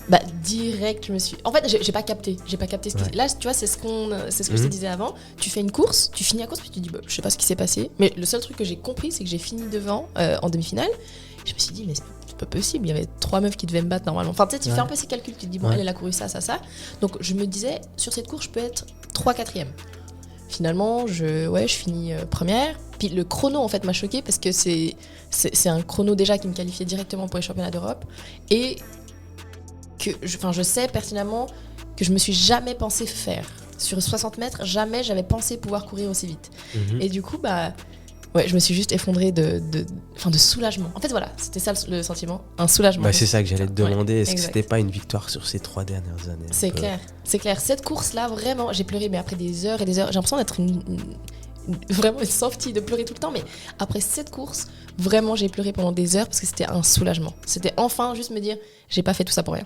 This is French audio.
Bah direct, je me suis. En fait, j'ai pas capté. Là, tu vois, c'est ce que je te disais avant. Tu fais une course, tu finis la course, puis tu te dis, bah, je sais pas ce qui s'est passé. Mais le seul truc que j'ai compris, c'est que j'ai fini devant en demi-finale. Je me suis dit, mais c'est pas possible. Il y avait 3 meufs qui devaient me battre normalement. Enfin, tu sais, tu fais un peu ces calculs. Tu te dis, bon, elle a couru ça. Donc, je me disais, sur cette course, je peux être 3/4e. Finalement, je finis première. Puis le chrono, en fait, m'a choquée parce que c'est un chrono déjà qui me qualifiait directement pour les championnats d'Europe. Et que je sais pertinemment que je me suis jamais pensé faire. Sur 60 mètres, jamais j'avais pensé pouvoir courir aussi vite. Et du coup, je me suis juste effondrée de soulagement. En fait, voilà, c'était ça le sentiment, un soulagement. C'est ça que j'allais te demander. Est-ce exact. que c'était pas une victoire sur ces 3 dernières années? C'est clair. Cette course-là, vraiment, j'ai pleuré, mais après des heures et des heures. J'ai l'impression d'être vraiment une softie, de pleurer tout le temps. Mais après cette course, vraiment, j'ai pleuré pendant des heures parce que c'était un soulagement. C'était enfin juste me dire, j'ai pas fait tout ça pour rien.